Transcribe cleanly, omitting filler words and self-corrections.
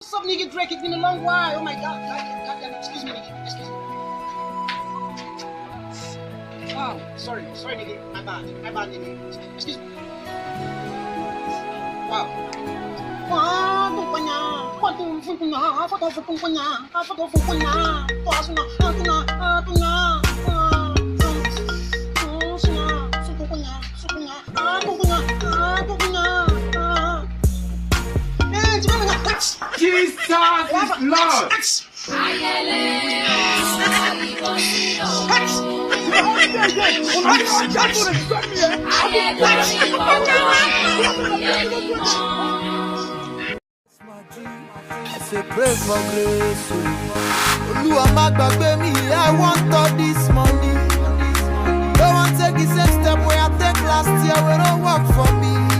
What's up, nigga Drake? It's been a long while. Oh my god. God, excuse me, nigga. Excuse me. Oh, sorry, nigga. My bad, nigga. Excuse me. Wow. Jesus is Lord. I say pray for grace. Olúwa má gbàgbé mi, I want all this money. Don't want take the same step where I take last year, we don't work for me.